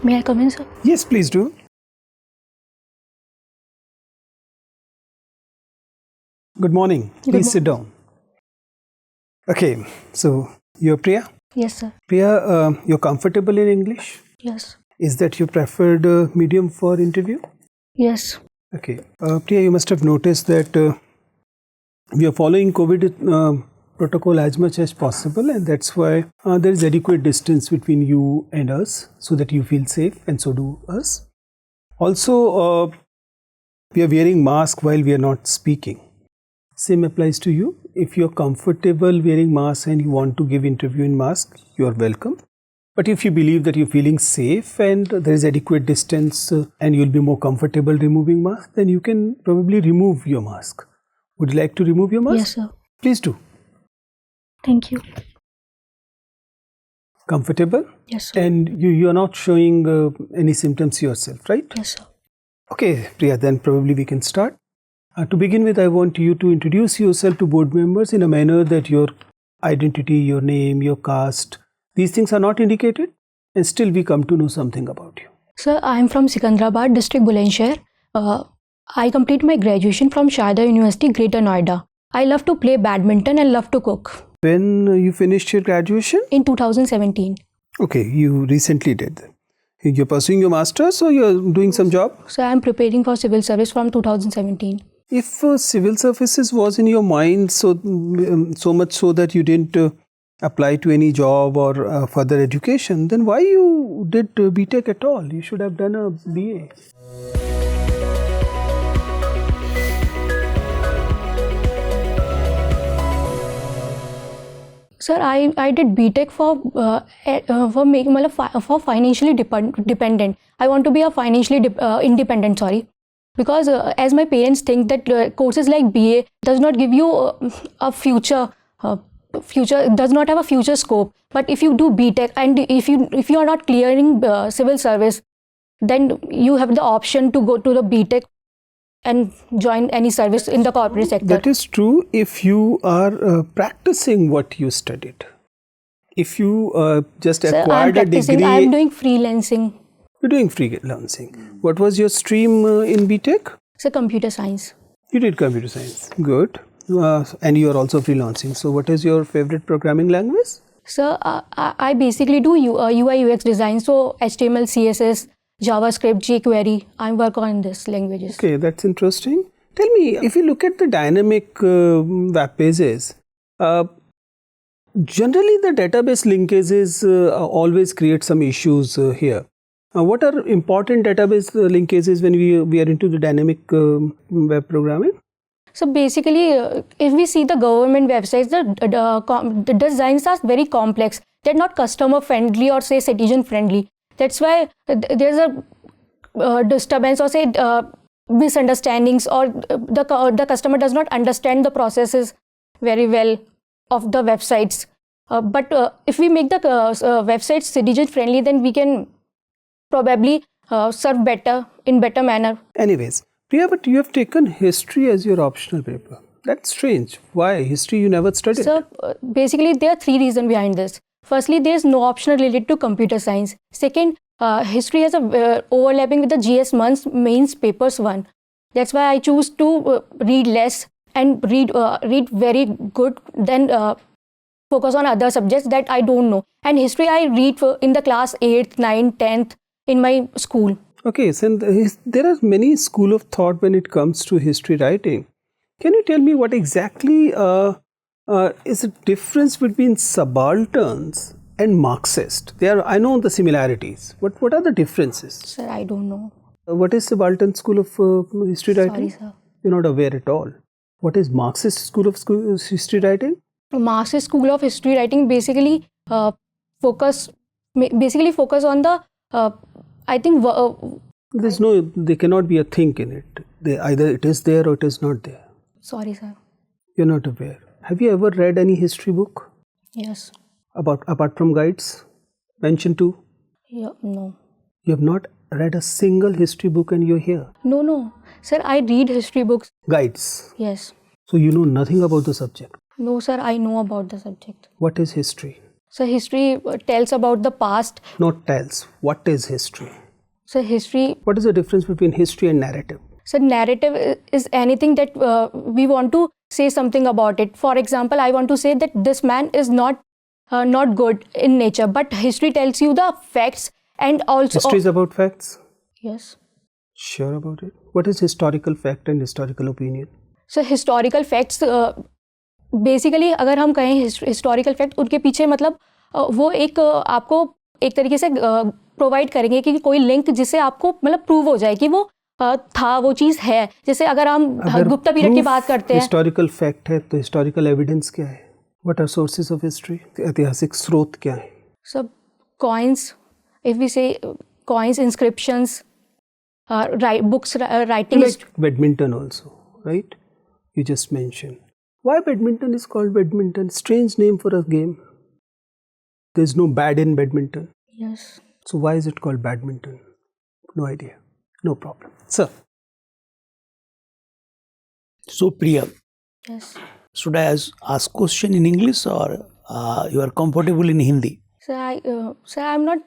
May I come in, sir? Yes, please do. Good morning. Please sit down. Okay, so you're Priya? Yes, sir. Priya, you're comfortable in English? Yes. Is that your preferred medium for interview? Yes. Okay. Priya, you must have noticed that we are following COVID protocol as much as possible, and that's why there is adequate distance between you and us so that you feel safe, and so do us. Also, we are wearing mask while we are not speaking. Same applies to you. If you're comfortable wearing mask and you want to give interview in mask, you are welcome. But if you believe that you're feeling safe and there is adequate distance and you'll be more comfortable removing mask, then you can probably remove your mask. Would you like to remove your mask? Yes, sir. Please do. Thank you. Comfortable? Yes, sir. And you are not showing any symptoms yourself, right? Yes, sir. Okay, Priya, then probably we can start. To begin with, I want you to introduce yourself to board members in a manner that your identity, your name, your caste, these things are not indicated, and still we come to know something about you. Sir, I am from Sikandrabad, district Bulandshahr. I complete my graduation from Sharda University, Greater Noida. I love to play badminton and love to cook. When you finished your graduation? In 2017. Okay, you recently did that. You're pursuing your master's or you're doing some job? So I am preparing for civil service from 2017. If civil services was in your mind so much so that you didn't apply to any job or further education, then why you did BTech at all? You should have done a BA. Sir, I did BTech for financially dependent. I want to be a financially independent. Sorry. Because as my parents think that courses like BA does not give you a future does not have a future scope. But if you do BTech and if you are not clearing civil service, then you have the option to go to the BTech and join any service in the corporate sector. That is true if you are practicing what you studied. If you just acquired a degree. I am doing freelancing. You're doing freelancing. What was your stream in BTech? So computer science. You did computer science. Good. And you are also freelancing. So what is your favorite programming language? So I basically do UI UX design. So HTML, CSS, JavaScript, jQuery. I work on these languages. Okay, that's interesting. Tell me, if you look at the dynamic web pages, generally the database linkages always create some issues here. What are important database linkages when we are into the dynamic web programming? So basically, if we see the government websites, the designs are very complex. They're not customer friendly or say citizen friendly. That's why there's a disturbance or say misunderstandings, or the customer does not understand the processes very well of the websites. But if we make the websites citizen friendly, then we can probably serve better in better manner. Anyways, Priya, but you have taken history as your optional paper. That's strange. Why? History you never studied? So basically there are three reasons behind this. Firstly, there is no optional related to computer science. Second, history has a overlapping with the GS mains papers 1. That's why I choose to read less and read very good, then focus on other subjects that I don't know. And history I read in the class 8th, 9th, 10th in my school. Okay, so there are many school of thought when it comes to history writing. Can you tell me what exactly is the difference between subalterns and Marxist? I know the similarities. What are the differences? Sir, I don't know. What is subaltern school of history writing? Sorry, sir. You're not aware at all. What is Marxist school of history writing? Marxist school of history writing basically focus on the I think there cannot be a think in it. Either it is there or it is not there. Sorry, sir. You're not aware. Have you ever read any history book? Yes. Apart from guides mentioned too? Yeah, no. You have not read a single history book and you're here? No. Sir, I read history books. Guides? Yes. So you know nothing about the subject? No, sir, I know about the subject. What is history? So history tells about the past. Not tells. What is history? So history. What is the difference between history and narrative? So narrative is anything that we want to say something about it. For example, I want to say that this man is not good in nature, but history tells you the facts and also. History is about facts? Yes. Sure about it? What is historical fact and historical opinion? So historical facts basically अगर हम कहें historical fact, उनके पीछे मतलब वो एक आपको एक तरीके से प्रोवाइड करेंगे कि कोई लिंक जिससे आपको मतलब प्रूव हो जाए कि वो था, वो चीज़ है. जैसे अगर हम गुप्ता पीरियड की बात करते हैं, हिस्टोरिकल फैक्ट है तो हिस्टोरिकल एविडेंस क्या है? What are sources of history? ऐतिहासिक स्रोत क्या है? सब coins, if we say coins, inscriptions, books, writing. Like badminton also, right? You just mentioned. Why badminton is called badminton? Strange name for a game. There's no bad in badminton. Yes. So why is it called badminton? No idea. No problem. Sir. So Priya, Yes. should I ask question in English or you are comfortable in Hindi? So I'm not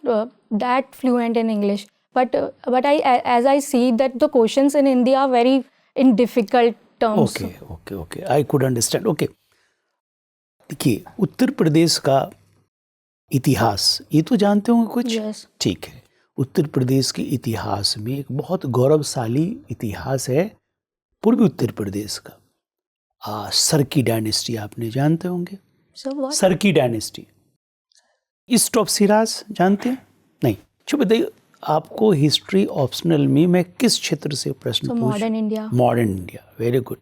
that fluent in English, but as I see that the questions in Hindi are very in difficult terms. Okay. I could understand. Okay. देखिए, उत्तर प्रदेश का इतिहास ये तो जानते होंगे कुछ? Yes. ठीक है. उत्तर प्रदेश के इतिहास में एक बहुत गौरवशाली इतिहास है पूर्वी उत्तर प्रदेश का. सरकी डायनेस्टी आपने जानते होंगे. So what? सरकी डायनेस्टी. ईस्ट ऑफ सिराज जानते हैं? नहीं. अच्छा बताइए, आपको हिस्ट्री ऑप्शनल में मैं किस क्षेत्र से प्रश्न पूछ? Modern India. Modern India. Very good.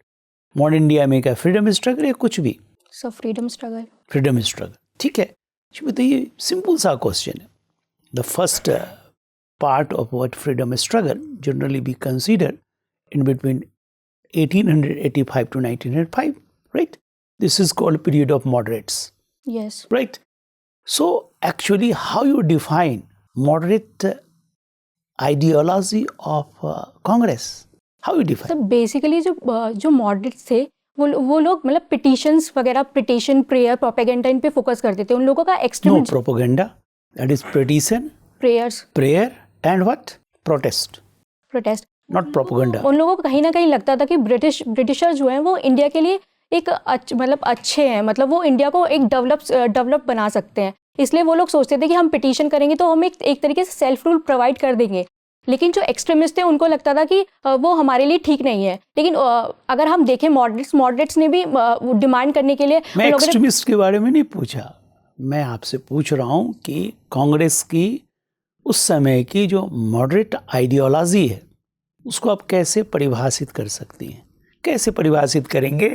Modern India में क्या फ्रीडम स्ट्रगल या कुछ भी? So freedom struggle. Freedom struggle. ठीक है. अच्छा बताइए, सिंपल सा क्वेश्चन है. The first part of what freedom struggle generally B consider in between 1885 to 1905, right? This is called period of moderates, Yes. right? So actually, how you define moderate ideology of Congress? How you define? तो basically जो moderates थे वो लोग मतलब petitions वगैरह, petition, prayer, propaganda, इन पे focus करते थे. उन लोगों का No extreme propaganda. That is petition, prayers, prayer, and what? Protest. Protest. Not propaganda. उन लोगों को कहीं ना कहीं लगता था कि ब्रिटिशर जो हैं वो इंडिया के लिए एक मतलब अच्छे हैं, मतलब वो इंडिया को एक डेवलप बना सकते हैं. इसलिए वो लोग सोचते थे कि हम पिटीशन करेंगे तो हम एक तरीके से सेल्फ रूल प्रोवाइड कर देंगे. लेकिन जो एक्सट्रीमिस्ट थे उनको लगता था कि वो हमारे लिए ठीक नहीं है. लेकिन अगर हम देखें मॉडरेट्स ने भी डिमांड करने के लिए, मैं एक्सट्रीमिस्ट के बारे में नहीं पूछा. मैं आपसे पूछ रहा हूँ कि कांग्रेस की उस समय की जो मॉडरेट आइडियोलॉजी है उसको आप कैसे परिभाषित कर सकती हैं? कैसे परिभाषित करेंगे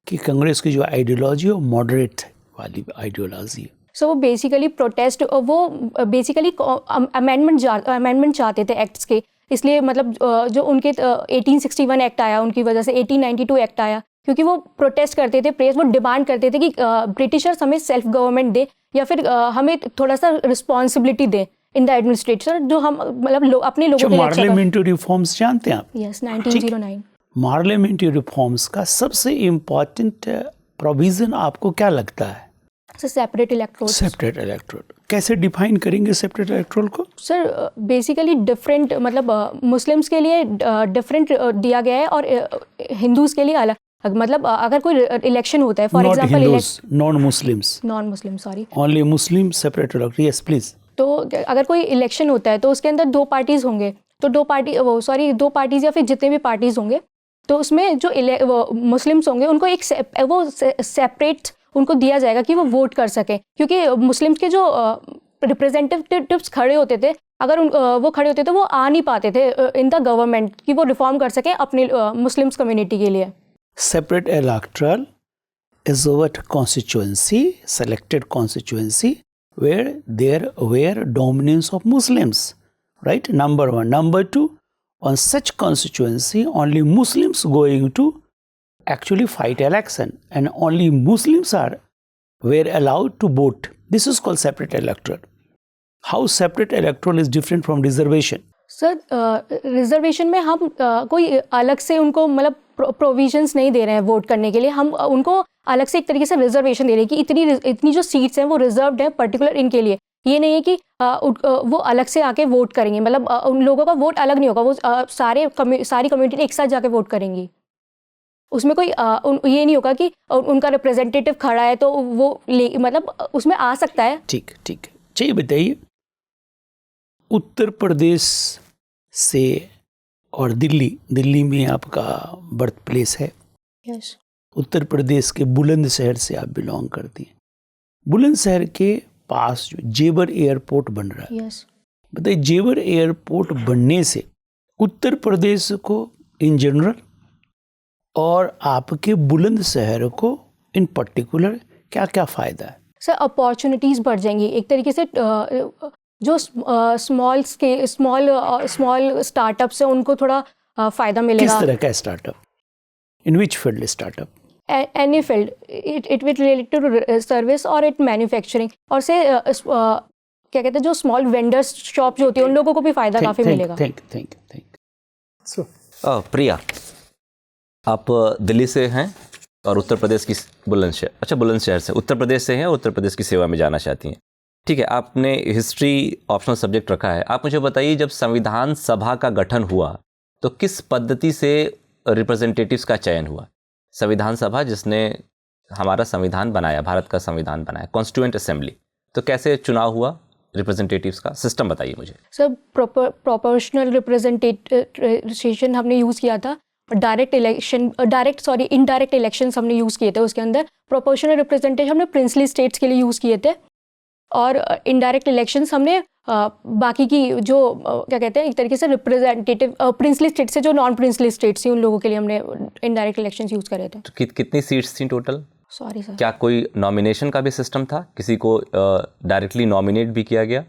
कि कांग्रेस की जो आइडियोलॉजी है वो मॉडरेट वाली आइडियोलॉजी है? सो वो बेसिकली प्रोटेस्ट, वो बेसिकली अमेंडमेंट चाहते थे एक्ट्स के. इसलिए मतलब जो उनके 1861 एक्ट आया, उनकी वजह से 1892 एक्ट आया, क्योंकि वो प्रोटेस्ट करते थे, वो डिमांड करते थे कि ब्रिटिशर्स हमें सेल्फ गवर्नमेंट दे या फिर हमें थोड़ा सा responsibility they in the administration, जो हम मतलब अपने लोगों के लिए अच्छा. पार्लियामेंट्री रिफॉर्म्स जानते हैं आप? यस, 1909. पार्लियामेंट्री रिफॉर्म्स का सबसे इम्पोर्टेंट प्रोविजन आपको क्या लगता है? Separate electoral. Separate electoral. कैसे डिफाइन करेंगे सेपरेट इलेक्टोरल को? सर बेसिकली डिफरेंट, मतलब मुस्लिम्स के लिए डिफरेंट दिया गया है और हिंदूज के लिए अलग. मतलब अगर कोई इलेक्शन होता है, for example non Muslim, sorry, only Muslim separate electoral. Yes please. तो अगर कोई इलेक्शन होता है तो उसके अंदर दो पार्टीज होंगे, तो दो पार्टीज या फिर जितने भी पार्टीज होंगे, तो उसमें जो मुस्लिम्स होंगे उनको एक सेपरेट उनको दिया जाएगा कि वो वोट कर सके. क्योंकि मुस्लिम्स के जो रिप्रेजेंटेटिव्स खड़े होते थे, अगर वो खड़े होते तो वो आ नहीं पाते थे इन द गवर्नमेंट कि वो रिफॉर्म कर सकें अपने मुस्लिम्स कम्युनिटी के लिए. Separate electoral is what constituency, selected constituency, where there were dominance of Muslims, right? Number one. Number two, on such constituency, only Muslims going to actually fight election, and only Muslims were allowed to vote. This is called separate electoral. How separate electoral is different from reservation? Sir reservation में हम कोई अलग से उनको मतलब provisions नहीं दे रहे हैं वोट करने के लिए, हम उनको अलग से एक तरीके से रिजर्वेशन दे रहे हैं कि इतनी जो सीट्स हैं वो रिजर्व्ड है पर्टिकुलर इनके लिए। ये नहीं है कि वो अलग से आके वोट करेंगे, मतलब उन लोगों का वोट अलग नहीं होगा, वो सारी कम्युनिटी एक साथ जाके वोट करेंगी। उसमें कोई ये नहीं होगा कि उनका रिप्रेजेंटेटिव खड़ा है तो वो मतलब उसमें आ सकता है। ठीक ठीक। चलिए बताइए, उत्तर प्रदेश से और दिल्ली में आपका बर्थ प्लेस है। यस। उत्तर प्रदेश के बुलंदशहर से आप बिलोंग करती हैं। बुलंदशहर के पास जो जेवर एयरपोर्ट बन रहा है, यस। बताइए जेवर एयरपोर्ट बनने से उत्तर प्रदेश को इन जनरल और आपके बुलंदशहर को इन पर्टिकुलर क्या क्या फ़ायदा है? सर अपॉर्चुनिटीज़ बढ़ जाएंगी एक तरीके से। जो स्मॉल स्टार्टअप्स हैं उनको थोड़ा फ़ायदा मिलेगा। किस तरह का startup? In which field startup? Any field, it will related to service और इट मैन्युफैक्चरिंग, और से क्या कहते हैं जो स्मॉल वेंडर्स शॉप जो होती है उन लोगों को भी फ़ायदा काफ़ी मिलेगा। थैंक। So, प्रिया, आप दिल्ली से हैं और उत्तर प्रदेश की बुलंदशहर से उत्तर प्रदेश से हैं और उत्तर प्रदेश की सेवा में जाना चाहती हैं। ठीक है, आपने हिस्ट्री ऑप्शनल सब्जेक्ट रखा है। आप मुझे बताइए, जब संविधान सभा का गठन हुआ तो किस पद्धति से रिप्रेजेंटेटिव्स का चयन हुआ? संविधान सभा जिसने हमारा संविधान बनाया, भारत का संविधान बनाया, कॉन्स्टिट्यूएंट असेंबली, तो कैसे चुनाव हुआ रिप्रेजेंटेटिव्स का? सिस्टम बताइए मुझे। सर प्रोपोर्शनल रिप्रेजेंटेशन हमने यूज़ किया था, इनडायरेक्ट इलेक्शंस हमने यूज़ किए थे। उसके अंदर प्रोपोर्शनल रिप्रेजेंटेशन हमने प्रिंसली स्टेट्स के लिए यूज़ किए थे, और इनडायरेक्ट इलेक्शंस हमने बाकी की जो क्या कहते हैं एक तरीके से रिप्रेजेंटेटिव प्रिंसली स्टेट से जो नॉन प्रिंसली स्टेट्स थी उन लोगों के लिए हमने इनडायरेक्ट इलेक्शंस यूज़ करे थे। तो कितनी सीट्स थी टोटल? Sorry sir. क्या कोई नॉमिनेशन का भी सिस्टम था? किसी को डायरेक्टली नॉमिनेट भी किया गया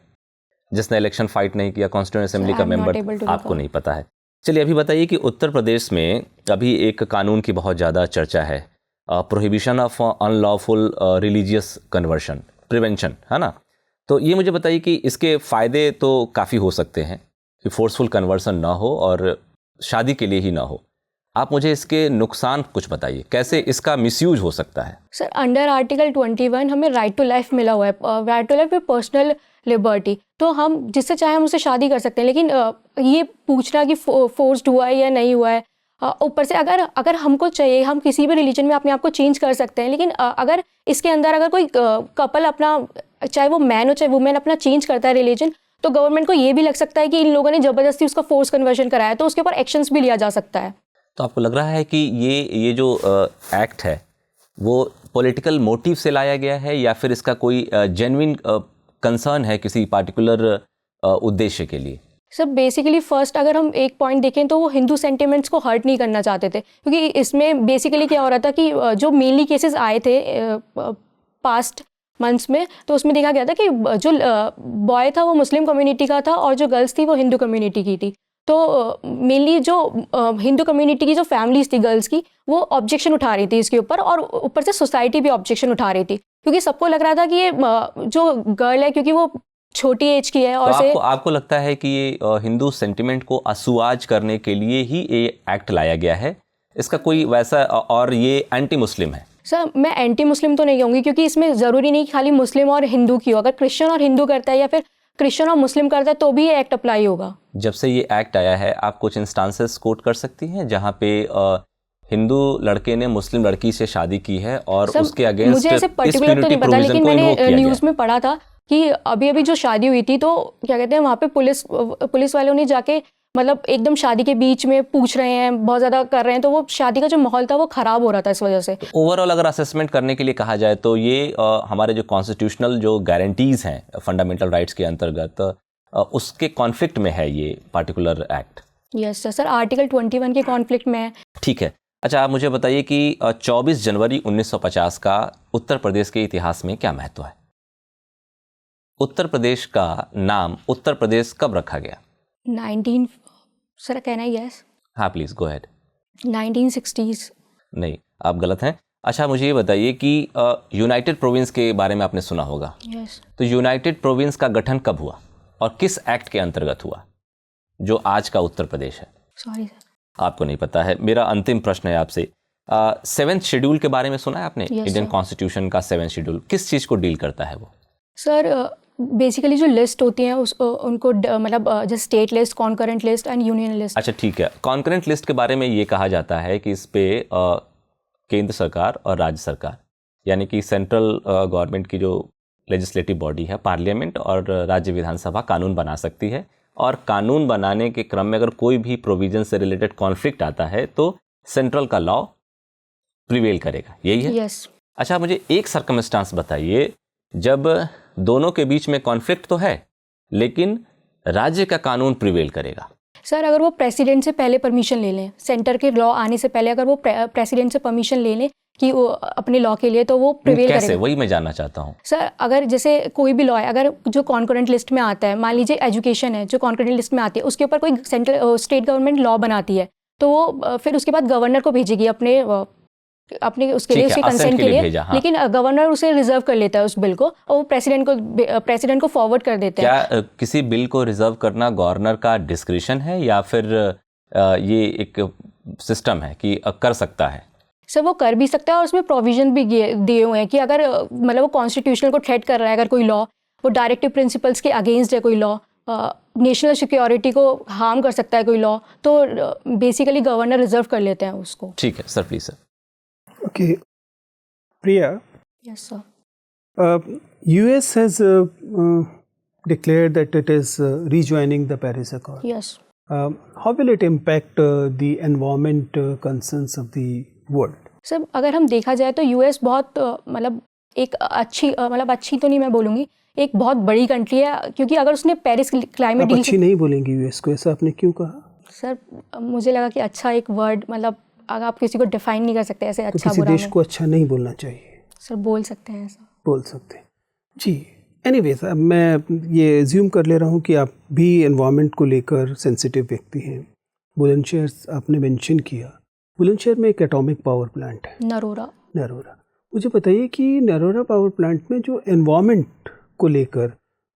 जिसने इलेक्शन फाइट नहीं किया? कॉन्स्टिट्यूएंट असेंबली का मेंबर आपको नहीं पता है? चलिए अभी बताइए कि उत्तर प्रदेश में अभी एक कानून की बहुत ज़्यादा चर्चा है, prohibition of unlawful religious conversion prevention, है ना? तो ये मुझे बताइए कि इसके फ़ायदे तो काफ़ी हो सकते हैं कि फोर्सफुल कन्वर्सन ना हो और शादी के लिए ही ना हो। आप मुझे इसके नुकसान कुछ बताइए, कैसे इसका मिसयूज हो सकता है? सर अंडर आर्टिकल 21 हमें राइट टू लाइफ मिला हुआ है, right to life with personal liberty. तो हम जिससे चाहे हम उससे शादी कर सकते हैं, लेकिन ये पूछना कि फोर्स्ड हुआ है या नहीं हुआ है, ऊपर से अगर हमको चाहिए हम किसी भी रिलीजन में अपने आप को चेंज कर सकते हैं, लेकिन अगर इसके अंदर अगर कोई कपल अपना, चाहे वो मैन हो चाहे वुमेन, अपना चेंज करता है रिलीजन, तो गवर्नमेंट को ये भी लग सकता है कि इन लोगों ने ज़बरदस्ती उसका फोर्स कन्वर्शन कराया, तो उसके ऊपर एक्शंस भी लिया जा सकता है। तो आपको लग रहा है कि ये जो एक्ट है वो पॉलिटिकल मोटिव से लाया गया है या फिर इसका कोई जेन्युइन कंसर्न है किसी पार्टिकुलर उद्देश्य के लिए? सर बेसिकली फर्स्ट अगर हम एक पॉइंट देखें तो वो हिंदू सेंटिमेंट्स को हर्ट नहीं करना चाहते थे, क्योंकि इसमें बेसिकली क्या हो रहा था कि जो मेनली केसेस आए थे पास्ट मंथ्स में, तो उसमें देखा गया था कि जो बॉय था वो मुस्लिम कम्युनिटी का था और जो गर्ल्स थी वो हिंदू कम्युनिटी की थी। तो मेनली जो हिंदू कम्युनिटी की जो फैमिलीज थी गर्ल्स की, वो ऑब्जेक्शन उठा रही थी इसके ऊपर, और ऊपर से सोसाइटी भी ऑब्जेक्शन उठा रही थी, क्योंकि सबको लग रहा था कि ये जो गर्ल है क्योंकि वो छोटी एज की है। और तो आपको लगता है कि ये हिंदू सेंटिमेंट को असुआज करने के लिए ही ये एक्ट लाया गया है? इसका कोई वैसा, और ये एंटी मुस्लिम है? सर मैं एंटी मुस्लिम तो नहीं कहूँगी, क्योंकि इसमें ज़रूरी नहीं खाली मुस्लिम और हिंदू की हो, अगर क्रिश्चियन और हिंदू करता है या फिर क्रिश्चियन और मुस्लिम करता है तो भी ये एक्ट अप्लाई होगा। जब से ये एक्ट आया है आप कुछ इंस्टांसेस कोट कर सकती हैं जहाँ पे हिंदू लड़के ने मुस्लिम लड़की से शादी की है और उसके अगेंस्ट मुझे ऐसे पर्टिकुलर तो नहीं पता, लेकिन मैंने न्यूज़ में पढ़ा था कि अभी जो शादी हुई थी तो क्या कहते हैं वहाँ पे पुलिस वालों ने जाके मतलब एकदम शादी के बीच में पूछ रहे हैं, बहुत ज़्यादा कर रहे हैं, तो वो शादी का जो माहौल था वो ख़राब हो रहा था इस वजह से। ओवरऑल अगर असेसमेंट करने के लिए कहा जाए तो ये हमारे जो कॉन्स्टिट्यूशनल जो गारंटीज़ हैं फंडामेंटल राइट्स के अंतर्गत उसके कॉन्फ्लिक्ट में है ये particular act? Yes sir, article 21 के कॉन्फ्लिक्ट में है। ठीक है। अच्छा आप मुझे बताइए कि 24 जनवरी 1950 का उत्तर प्रदेश के इतिहास में क्या महत्व है? उत्तर प्रदेश का नाम उत्तर प्रदेश कब रखा गया? 19 सर कहना ही यस। हाँ प्लीज़ गो अहेड। 1960s। नहीं आप गलत हैं। अच्छा मुझे ये बताइए कि यूनाइटेड प्रोविंस के बारे में आपने सुना होगा। यस। तो यूनाइटेड प्रोविंस का गठन कब हुआ और किस एक्ट के अंतर्गत हुआ जो आज का उत्तर प्रदेश है? Sorry sir. आपको नहीं पता है। मेरा अंतिम प्रश्न है आपसे, 7th शेड्यूल के बारे में सुना है आपने? Yes, Indian sir. कॉन्स्टिट्यूशन का 7th शेड्यूल किस चीज़ को डील करता है वो? सर बेसिकली जो लिस्ट होती हैं उनको मतलब जैसे state list, concurrent list and union list. अच्छा ठीक है, कॉन्करेंट लिस्ट के बारे में ये कहा जाता है कि इस पे केंद्र सरकार और राज्य सरकार यानी कि सेंट्रल गवर्नमेंट की जो लेजिस्लेटिव बॉडी है, पार्लियामेंट और राज्य विधानसभा कानून बना सकती है, और कानून बनाने के क्रम में अगर कोई भी प्रोविजन से रिलेटेड कॉन्फ्लिक्ट आता है तो सेंट्रल का लॉ प्रिवेल करेगा, यही है? यस। अच्छा, मुझे एक सर्कमस्टांस बताइए जब दोनों के बीच में कॉन्फ्लिक्ट तो है लेकिन राज्य का कानून प्रिवेल करेगा। सर अगर वो प्रेसिडेंट से पहले परमिशन ले लें, सेंटर के लॉ आने से पहले अगर वो प्रेसिडेंट से परमिशन ले लें कि वो अपने लॉ के लिए, तो वो प्रिवेल कैसे? करेगा। वही मैं जानना चाहता हूँ सर अगर जैसे कोई भी लॉ है, अगर जो कॉन्करेंट लिस्ट में आता है, मान लीजिए एजुकेशन है जो कॉन्करेंट लिस्ट में आती है, उसके ऊपर कोई स्टेट गवर्नमेंट लॉ बनाती है तो वो फिर उसके बाद गवर्नर को भेजेगी अपने उसके लिए, उसके कंसेंट के लिए, हाँ। लेकिन गवर्नर उसे रिजर्व कर लेता है उस बिल को, और वो प्रेसिडेंट को फॉरवर्ड कर देते हैं। क्या किसी बिल को रिजर्व करना गवर्नर का डिस्क्रिशन है या फिर ये एक सिस्टम है कि कर सकता है? सर वो कर भी सकता है और उसमें प्रोविजन भी दिए हुए हैं कि अगर मतलब वो कॉन्स्टिट्यूशनल को थ्रेट कर रहा है, अगर कोई लॉ वो डायरेक्टिव प्रिंसिपल्स के अगेंस्ट है, कोई लॉ नेशनल सिक्योरिटी को हार्म कर सकता है कोई लॉ, तो बेसिकली गवर्नर रिजर्व कर लेते हैं उसको। ठीक है sir, please sir. Okay, Priya, yes sir. US has declared that it is rejoining the Paris Accord. Yes. How will it impact the environment concerns of the world? Sir अगर हम देखा जाए तो यूएस बहुत मतलब एक अच्छी अच्छी तो नहीं मैं बोलूँगी, एक बहुत बड़ी कंट्री है, क्योंकि अगर उसने पेरिस क्लाइमेट आप डील, अच्छी नहीं बोलेंगी यूएस को, ऐसा आपने क्यों कहा? सर मुझे लगा कि अच्छा एक वर्ड, मतलब अगर आप किसी को डिफाइन नहीं कर सकते ऐसे तो अच्छा किसी बुरा देश में। को अच्छा नहीं बोलना चाहिए? सर बोल सकते हैं ऐसा। बोल सकते हैं जी। एनीवेज, अब मैं ये एज्यूम कर ले रहा हूँ कि आप भी एनवायरनमेंट को लेकर सेंसिटिव व्यक्ति हैं। बुलंदशहर आपने मेंशन किया, बुलंदशहर में एक एटॉमिक पावर प्लांट है, नरोरा। मुझे बताइए कि नरोरा पावर प्लांट में जो एनवायरनमेंट को लेकर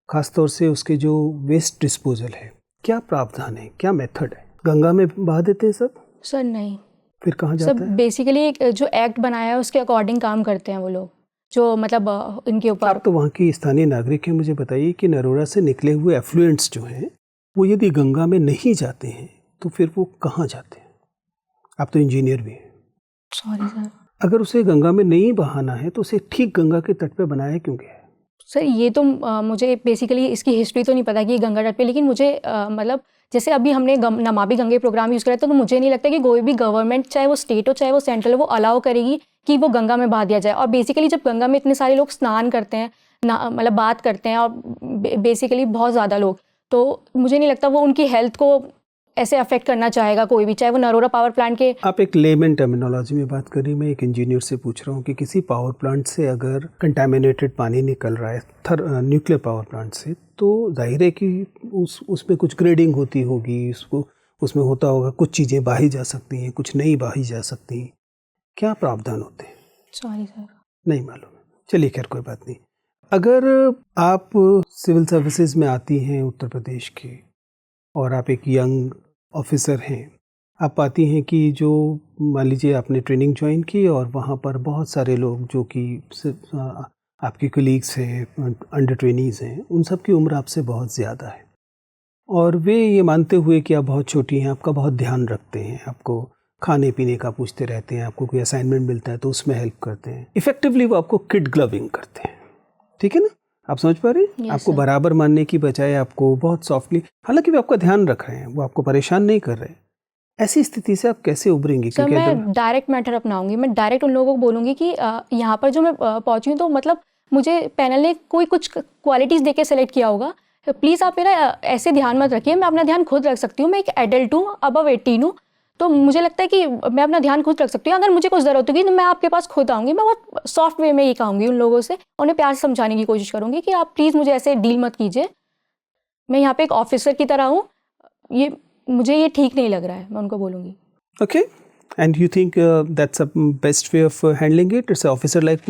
ख़ासतौर से उसके जो वेस्ट डिस्पोजल है, क्या प्रावधान है, क्या मेथड है? गंगा में बहा देते हैं सब? सर नहीं, फिर कहाँ जाता सब है? बेसिकली जो एक्ट बनाया है उसके अकॉर्डिंग काम करते हैं वो लोग, जो मतलब इनके ऊपर। आप तो वहाँ की स्थानीय नागरिक हैं, मुझे बताइए कि नरोरा से निकले हुए एफ्लुएंट्स जो हैं वो यदि गंगा में नहीं जाते हैं तो फिर वो कहाँ जाते हैं? आप तो इंजीनियर भी हैं। Sorry sir. अगर उसे गंगा में नहीं बहाना है तो उसे ठीक गंगा के तट पे बनाया क्यों गया है? सर ये तो मुझे बेसिकली इसकी हिस्ट्री तो नहीं पता कि गंगा तट पे, लेकिन मुझे मतलब जैसे अभी हमने नमामि गंगे प्रोग्राम यूज़ करा, तो मुझे नहीं लगता कि कोई भी गवर्नमेंट, चाहे वो स्टेट हो चाहे वो सेंट्रल हो, वो अलाउ करेगी कि वो गंगा में बहा दिया जाए। और बेसिकली जब गंगा में इतने सारे लोग स्नान करते हैं, मतलब बात करते हैं, और बेसिकली बहुत ज़्यादा लोग, तो मुझे नहीं लगता वो उनकी हेल्थ को ऐसे अफेक्ट करना चाहेगा कोई भी, चाहे वो नरोरा पावर प्लांट के। आप एक लेमन टर्मिनोलॉजी में बात करिए, मैं एक इंजीनियर से पूछ रहा हूँ कि किसी पावर प्लांट से अगर कंटामिनेटेड पानी निकल रहा है न्यूक्लियर पावर प्लांट से, तो जाहिर है कि उसमें कुछ ग्रेडिंग होती होगी, उसमें होता होगा, कुछ चीज़ें बहाई जा सकती हैं, कुछ नहीं बहाई जा सकती। क्या प्रावधान होते हैं? सॉरी सर, नहीं मालूम। चलिए खैर कोई बात नहीं। अगर आप सिविल सर्विसेज में आती हैं उत्तर प्रदेश की और आप एक यंग ऑफिसर हैं, आप पाती हैं कि जो मान लीजिए आपने ट्रेनिंग ज्वाइन की और वहाँ पर बहुत सारे लोग जो कि आपके कलीग्स हैं, अंडर ट्रेनीज़ हैं, उन सब की उम्र आपसे बहुत ज़्यादा है और वे ये मानते हुए कि आप बहुत छोटी हैं, आपका बहुत ध्यान रखते हैं, आपको खाने पीने का पूछते रहते हैं, आपको कोई असाइनमेंट मिलता है तो उसमें हेल्प करते हैं, इफ़ेक्टिवली वो आपको किड ग्लविंग करते हैं। ठीक है ना? आप समझ पा रहे हैं? Yes, आपको sir. बराबर मानने की बजाय आपको बहुत सॉफ्टली, हालांकि वो आपका ध्यान रख रहे हैं, वो आपको परेशान नहीं कर रहे हैं। ऐसी स्थिति से आप कैसे उभरेंगी? सर मैं डायरेक्ट मैटर अपनाऊंगी, मैं डायरेक्ट उन लोगों को बोलूँगी कि यहाँ पर जो मैं पहुँची हूँ, तो मतलब मुझे पैनल ने कोई कुछ क्वालिटीज़ दे के सेलेक्ट किया होगा, प्लीज़ आप मेरा ऐसे ध्यान मत रखिए, मैं अपना ध्यान खुद रख सकती हूँ, मैं एक एडल्ट हूँ, अबव 18 हूँ, तो मुझे लगता है कि मैं अपना ध्यान खुद रख सकती हूँ। अगर मुझे कुछ ज़रूरत होगी तो मैं आपके पास खुद आऊँगी, मैं बहुत सॉफ्ट वे में ये कहूँगी उन लोगों से, उन्हें प्यार से समझाने की कोशिश करूँगी कि आप प्लीज़ मुझे ऐसे डील मत कीजिए, मैं यहाँ पे एक ऑफिसर की तरह हूँ, मुझे ये ठीक नहीं लग रहा है, मैं उनको बोलूँगी। Okay, and you think that's a best way of handling it? It's an officer-like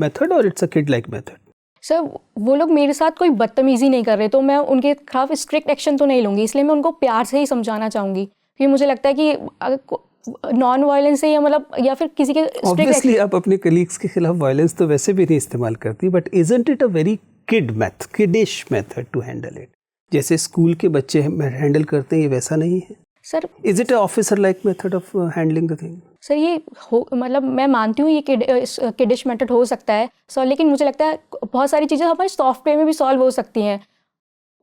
method or it's a kid-like method? Sir वो लोग मेरे साथ कोई बदतमीज़ी नहीं कर रहे, तो मैं उनके खिलाफ स्ट्रिक्ट एक्शन तो नहीं लूँगी, इसलिए मैं उनको प्यार से ही समझाना चाहूँगी, क्योंकि मुझे लगता है कि नॉन वायलेंस से, या मतलब या फिर किसी के ऑब्वियसली आप अपने कलीग्स के खिलाफ वायलेंस तो वैसे भी नहीं इस्तेमाल करती, but isn't it a very kiddish method to handle it? जैसे स्कूल के बच्चे हैंडल करते हैं, ये वैसा नहीं है sir? Is it a officer like method of handling the thing? Sir ये मतलब मैं मानती हूँ ये किडिश मेथड हो सकता है सर, लेकिन मुझे लगता है बहुत सारी चीज़ें हमारे सॉफ्टवेयर में भी सॉल्व हो सकती हैं।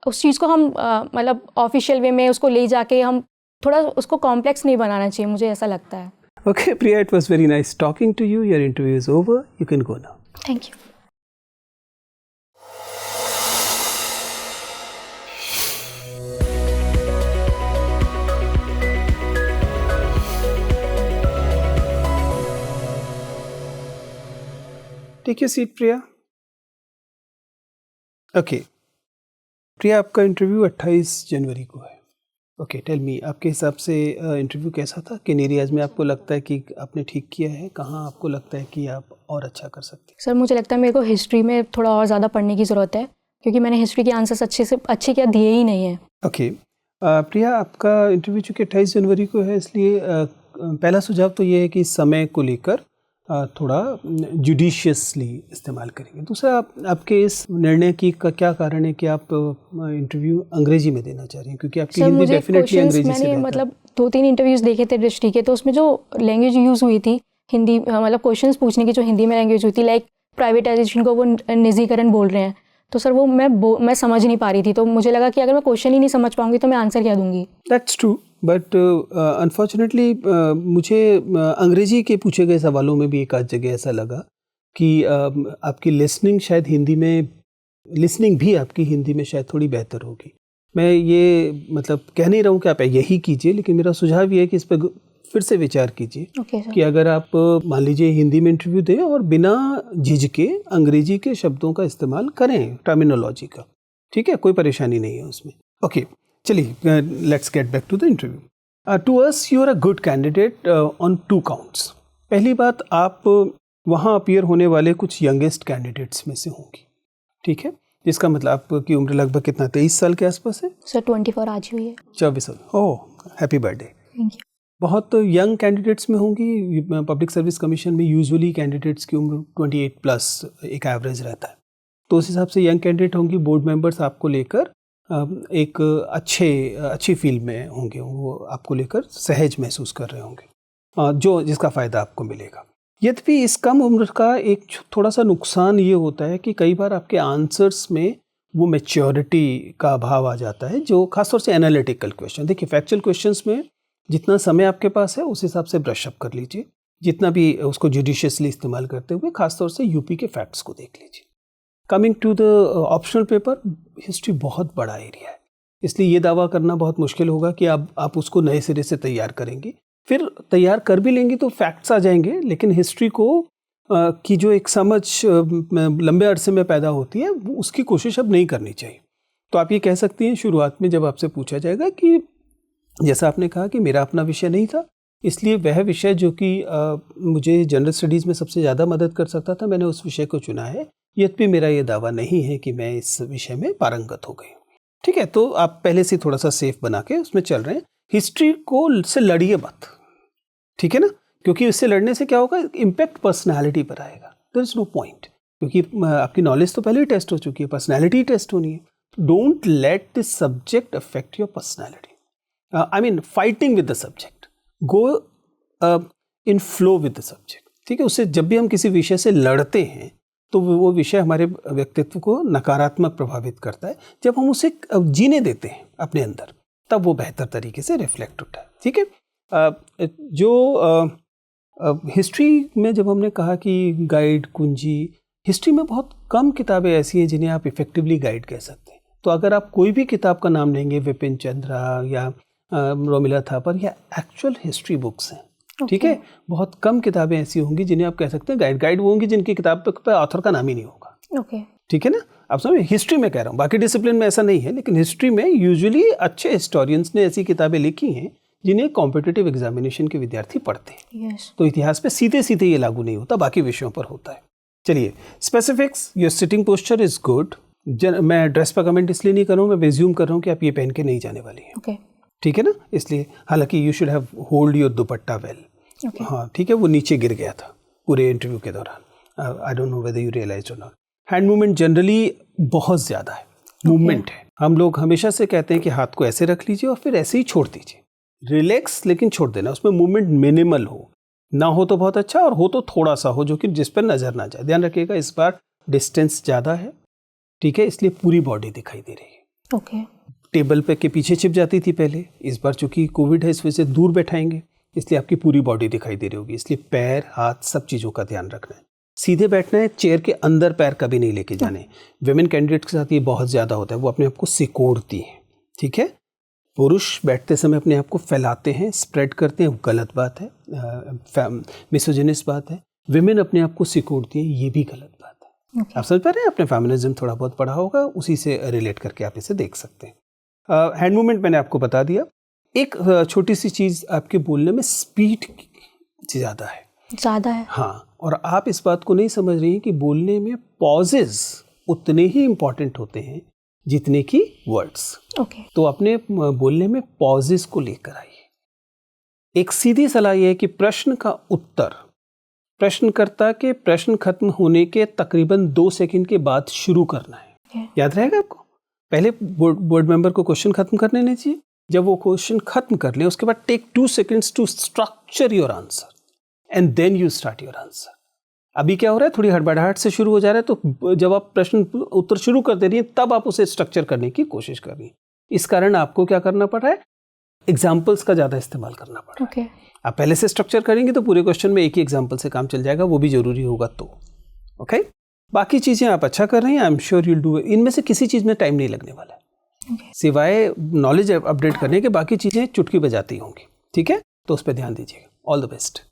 उस चीज़ को हम मतलब ऑफिशियल वे में उसको ले जाके हम थोड़ा उसको कॉम्प्लेक्स नहीं बनाना चाहिए, मुझे ऐसा लगता है। Okay, Priya, it was very nice talking to you. Your interview is over. You can go now. Thank you. Take your seat, Priya. Okay. प्रिया, आपका इंटरव्यू 28 जनवरी को है। ओके, टेल मी, आपके हिसाब से इंटरव्यू कैसा था? किन एरियाज में आपको लगता है कि आपने ठीक किया है? कहाँ आपको लगता है कि आप और अच्छा कर सकते हैं? सर मुझे लगता है मेरे को हिस्ट्री में थोड़ा और ज़्यादा पढ़ने की ज़रूरत है, क्योंकि मैंने हिस्ट्री के आंसर्स अच्छे क्या दिए ही नहीं है। ओके, प्रिया, आपका इंटरव्यू चूँकि 28 जनवरी को है, इसलिए पहला सुझाव तो ये है कि समय को लेकर थोड़ा जुडिशियसली इस्तेमाल करेंगे। दूसरा, आपके इस निर्णय की का क्या कारण है कि आप इंटरव्यू अंग्रेजी में देना चाह रही हैं? क्योंकि आपकी हिंदी डेफिनेटली अंग्रेजी से मैंने बेहतर। मतलब 2-3 इंटरव्यूज़ देखे थे दृष्टि के, तो उसमें जो लैंग्वेज यूज़ हुई थी हिंदी, मतलब क्वेश्चंस पूछने की जो हिंदी में लैंग्वेज हुई थी, लाइक प्राइवेटाइजेशन को वो निजीकरण बोल रहे हैं, तो सर वो मैं समझ नहीं पा रही थी। तो मुझे लगा कि अगर मैं क्वेश्चन ही नहीं समझ पाऊंगी तो मैं आंसर क्या दूंगी। दैट्स ट्रू, बट अनफॉर्चुनेटली मुझे अंग्रेजी के पूछे गए सवालों में भी एक आध जगह ऐसा लगा कि आपकी लिसनिंग भी आपकी हिंदी में शायद थोड़ी बेहतर होगी। मैं ये मतलब कह नहीं रहा हूँ कि आप यही कीजिए, लेकिन मेरा सुझाव ये है कि इस पर फिर से विचार कीजिए। Okay sir. कि अगर आप मान लीजिए हिंदी में इंटरव्यू दें और बिना झिझके अंग्रेजी के शब्दों का इस्तेमाल करें, टर्मिनोलॉजी का, ठीक है, कोई परेशानी नहीं है उसमें। ओके, चलिए, let's get back to the interview. To us you are a good candidate on 2 counts. पहली बात, आप वहाँ अपीयर होने वाले कुछ यंगेस्ट कैंडिडेट्स में से होंगी, ठीक है, जिसका मतलब आपकी उम्र लगभग कितना, 23 साल के आसपास है? सर 24 आज हुई है। 24 साल, ओह, हैप्पी बर्थडे। Thank you. बहुत यंग कैंडिडेट्स में होंगी। पब्लिक सर्विस कमीशन में यूजुअली कैंडिडेट्स की उम्र 28 प्लस एक एवरेज रहता है, तो उस हिसाब से यंग कैंडिडेट होंगी। बोर्ड मेंबर्स आपको लेकर एक अच्छी फील्ड में होंगे, वो आपको लेकर सहज महसूस कर रहे होंगे, जिसका फ़ायदा आपको मिलेगा। यद्यपि इस कम उम्र का एक थोड़ा सा नुकसान ये होता है कि कई बार आपके आंसर्स में वो मैच्योरिटी का अभाव आ जाता है, जो खासतौर से एनालिटिकल क्वेश्चन। देखिए, फैक्चुअल क्वेश्चंस में जितना समय आपके पास है उस हिसाब से ब्रश अप कर लीजिए, जितना भी उसको जुडिशियसली इस्तेमाल करते हुए खासतौर से यूपी के फैक्ट्स को देख लीजिए। Coming to the optional paper, history बहुत बड़ा एरिया है, इसलिए ये दावा करना बहुत मुश्किल होगा कि आप उसको नए सिरे से तैयार करेंगे। फिर तैयार कर भी लेंगे तो फैक्ट्स आ जाएंगे, लेकिन हिस्ट्री को की जो एक समझ लंबे अरसे में पैदा होती है, उसकी कोशिश अब नहीं करनी चाहिए। तो आप ये कह सकती हैं शुरुआत में जब आपसे पूछा जाएगा कि जैसा आपने कहा कि मेरा अपना विषय नहीं था, इसलिए वह विषय जो कि मुझे जनरल स्टडीज़ में सबसे ज़्यादा मदद कर सकता था, मैंने उस विषय को चुना है। यद्यपि मेरा ये दावा नहीं है कि मैं इस विषय में पारंगत हो गई। ठीक है, तो आप पहले से थोड़ा सा सेफ बना के उसमें चल रहे हैं। हिस्ट्री को से लड़िए मत, ठीक है ना, क्योंकि इससे लड़ने से क्या होगा, इम्पैक्ट पर्सनैलिटी पर आएगा। देयर इज नो पॉइंट, क्योंकि आपकी नॉलेज तो पहले ही टेस्ट हो चुकी है, पर्सनैलिटी टेस्ट होनी है। Don't let this subject affect your personality. I mean fighting with the subject, go in flow with the subject, ठीक है। उससे जब भी हम किसी विषय से लड़ते हैं तो वो विषय हमारे व्यक्तित्व को नकारात्मक प्रभावित करता है। जब हम उसे जीने देते हैं अपने अंदर, तब वो बेहतर तरीके से रिफ्लेक्ट होता है, ठीक है। जो हिस्ट्री में जब हमने कहा कि गाइड कुंजी, हिस्ट्री में बहुत कम किताबें ऐसी हैं जिन्हें आप इफेक्टिवली गाइड कह सकते हैं। तो अगर आप कोई भी किताब का नाम लेंगे, विपिन चंद्रा या रोमिला थापर या एक्चुअल हिस्ट्री बुक्स हैं, ठीक है, बहुत कम किताबें ऐसी होंगी जिन्हें आप कह सकते हैं गाइड वो होंगी जिनकी किताब पे ऑथर का नाम ही नहीं होगा। ठीक है ना, आप समझे, हिस्ट्री में कह रहा हूँ, बाकी डिसिप्लिन में ऐसा नहीं है, लेकिन हिस्ट्री में यूजुअली अच्छे हिस्टोरियंस ने ऐसी किताबें लिखी हैं जिन्हें कॉम्पिटिटिव एग्जामिनेशन के विद्यार्थी पढ़ते हैं। तो इतिहास पे सीधे सीधे ये लागू नहीं होता, बाकी विषयों पर होता है। चलिए, specifics, your sitting posture is good. मैं ड्रेस पर कमेंट इसलिए नहीं कर रहा हूँ, मैं रिज्यूम कर रहा हूँ कि आप ये पहन के नहीं जाने वाली हैं। ठीक है ना, इसलिए हालांकि you should have hold your dupatta well. हाँ ठीक है, वो नीचे गिर गया था पूरे इंटरव्यू के दौरान। I don't know whether you realize or not. Hand movement generally बहुत ज़्यादा है, मूवमेंट है। हम लोग हमेशा से कहते हैं कि हाथ को ऐसे रख लीजिए और फिर ऐसे ही छोड़ दीजिए, रिलैक्स लेकिन छोड़ देना, उसमें मूवमेंट मिनिमल हो, ना हो तो बहुत अच्छा और हो तो थोड़ा सा हो जो कि जिस पर नज़र ना जाए। ध्यान रखिएगा इस बार डिस्टेंस ज़्यादा है, ठीक है, इसलिए पूरी बॉडी दिखाई दे रही है। ओके। टेबल पे के पीछे छिप जाती थी पहले, इस बार चूंकि कोविड है इस वजह से दूर बैठाएंगे, इसलिए आपकी पूरी बॉडी दिखाई दे रही होगी। इसलिए पैर, हाथ, सब चीज़ों का ध्यान रखना है। सीधे बैठना है, चेयर के अंदर पैर कभी नहीं लेके जाने। विमेन कैंडिडेट के साथ ये बहुत ज़्यादा होता है, वो अपने आप को सिकोड़ती हैं, ठीक है। पुरुष बैठते समय अपने आप को फैलाते हैं, स्प्रेड करते हैं, गलत बात है, मिसोजिनिस्ट बात है। विमेन अपने आप को सिकोड़ती हैं, ये भी गलत बात है। आप समझ पा रहे हैं, अपने फेमिनिज्म थोड़ा बहुत पढ़ा होगा, उसी से रिलेट करके आप इसे देख सकते हैं। हैंड मूवमेंट मैंने आपको बता दिया। एक छोटी सी चीज़, आपके बोलने में स्पीड ज़्यादा है। हाँ, और आप इस बात को नहीं समझ रही हैं कि बोलने में पॉजेज उतने ही इम्पॉर्टेंट होते हैं जितने की वर्ड्स। तो अपने बोलने में पॉजेज को लेकर आइए। एक सीधी सलाह यह है कि प्रश्न का उत्तर प्रश्नकर्ता के प्रश्न खत्म होने के तकरीबन 2 सेकंड के बाद शुरू करना है। याद रहेगा आपको, पहले बोर्ड मेंबर को क्वेश्चन खत्म करने नहीं चाहिए। जब वो क्वेश्चन खत्म कर ले उसके बाद take 2 seconds to structure your answer and then you start your answer. अभी क्या हो रहा है, थोड़ी हड़बड़ाहट से शुरू हो जा रहा है, तो जब आप प्रश्न उत्तर शुरू कर दे रही हैं तब आप उसे स्ट्रक्चर करने की कोशिश कर रही हैं। इस कारण आपको क्या करना पड़ रहा है, एग्जाम्पल्स का ज़्यादा इस्तेमाल करना पड़ रहा है। आप पहले से स्ट्रक्चर करेंगे तो पूरे क्वेश्चन में एक ही एग्जाम्पल से काम चल जाएगा, वो भी जरूरी होगा तो। ओके, बाकी चीज़ें आप अच्छा कर रहे हैं, I am sure you'll do. इनमें से किसी चीज़ में टाइम नहीं लगने वाला है, सिवाय नॉलेज अपडेट करने के, बाकी चीज़ें चुटकी बजाती होंगी, ठीक है। तो उस पर ध्यान दीजिएगा। All the best.